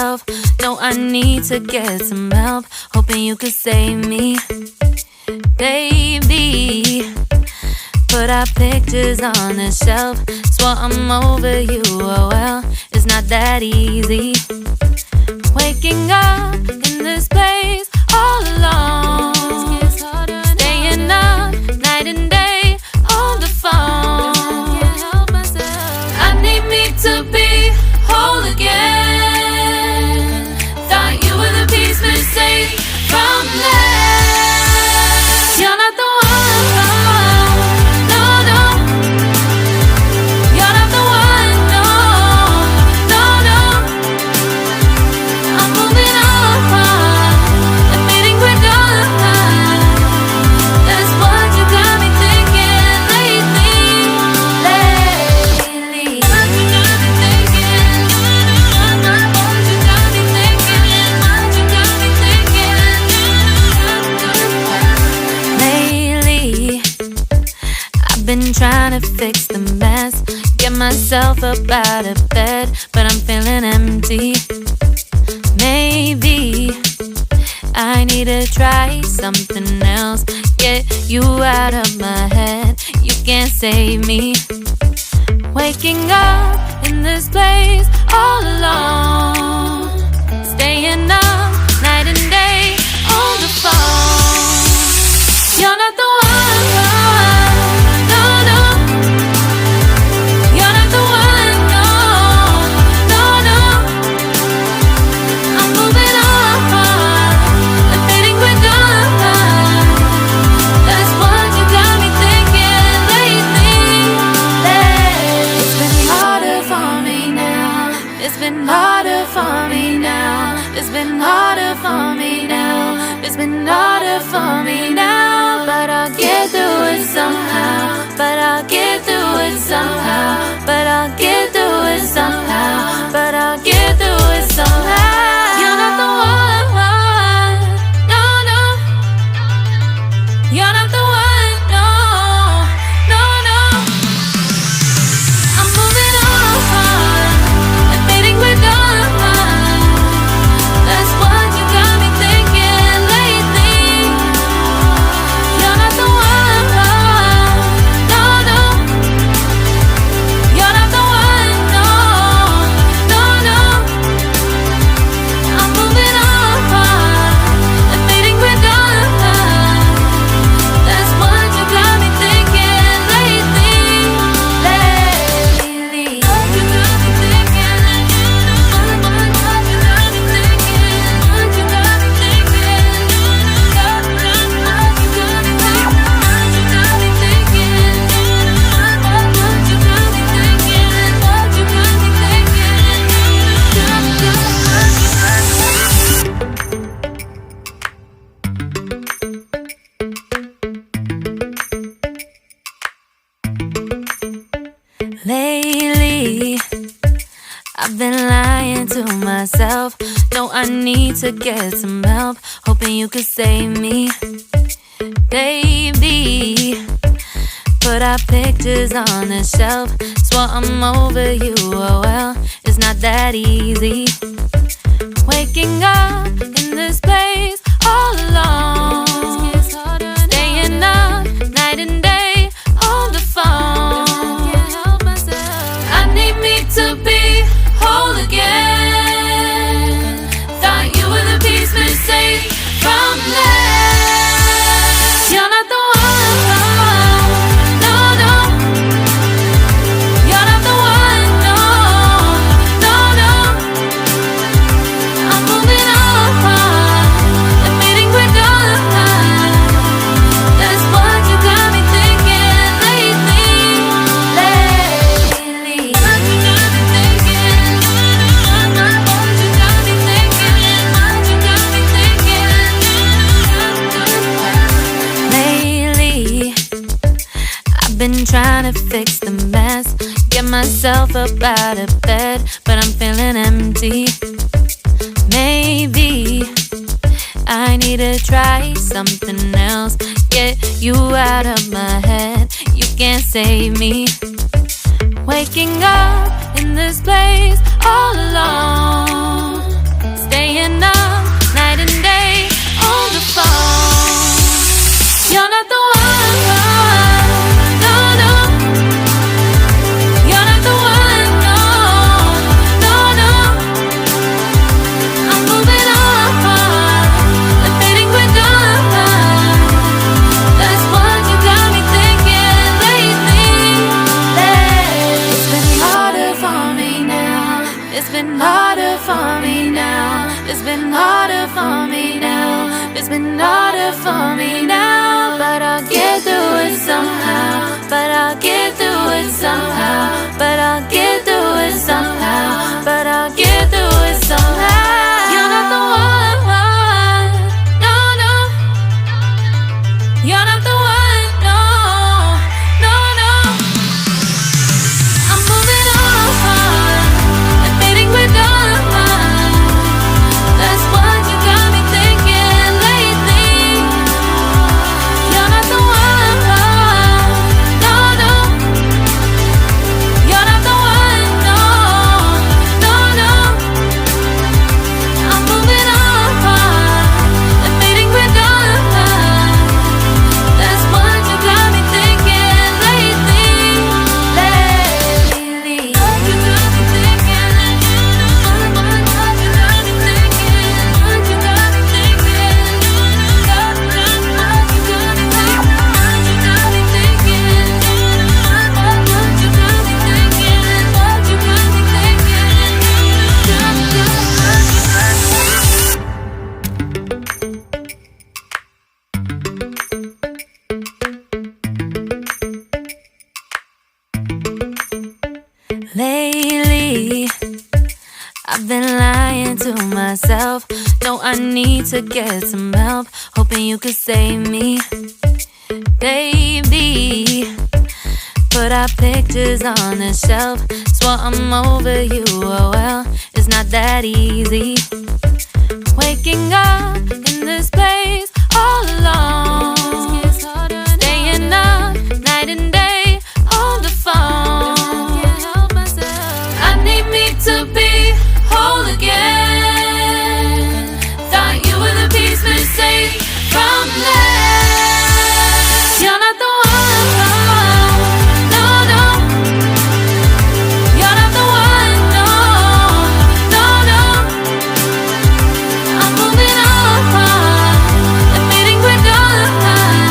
myself. No, I need to get some help. Hoping you could save me, baby. Put our pictures on the shelf. Swore I'm over you, oh well, it's not that easy. Waking up in this place all alone, staying up night and day on the phone. I need me to be whole again. Thought you were the piece missing from left. You're not the one. Been trying to fix the mess, get myself up out of bed, but I'm feeling empty. Maybe I need to try something else, get you out of my head. You can't save me. Waking up in this place all alone, staying up night and day on the phone. You're not the one. It's been harder for me now. It's been harder for me now. It's been harder for me now. But I'll get through it somehow. But I'll get through it somehow. But I'll get through it somehow. But I'll get through it somehow. You're not the one. No, no. You're not the one. No, no, no. I'm moving on. Lately, I've been lying to myself. No, I need to get some help. Hoping you could save me, baby. Put our pictures on the shelf. Swore I'm over you, oh well, it's not that easy. Waking up in this place all alone, staying up night and day on the phone. To be whole again. Thought you were the piece missing from left. You're not the one. No, no. You're not the one. No, no, no. I'm moving on, admitting we're done. That's what you got me thinking lately. Been trying to fix the mess, get myself up out of bed, but I'm feeling empty. Maybe I need to try something else, get you out of my head. You can't save me. Waking up in this place all alone, been harder for me now. It's been harder for me now. But I'll get through it somehow. But I'll get through it somehow. But I'll get through it somehow. But I'll get through it somehow. You're not the one. No, no. You're not the one. No, no, no. I'm moving on. Admitting we're done. That's what you got me thinking lately. You're not the one. No, no. You're not the one. No, no, no. I'm moving on. Admitting we're done. That's what you got me thinking lately. Lately. What you got me thinking. What you got me thinking. What you got me thinking. What you got me thinking. What you got me thinking. What you got me thinking. What you got me thinking. Lately, I've been lying to myself. No, I need to get some help. Hoping you could save me, baby. Put our pictures on the shelf. Swore I'm over you, oh well, it's not that easy.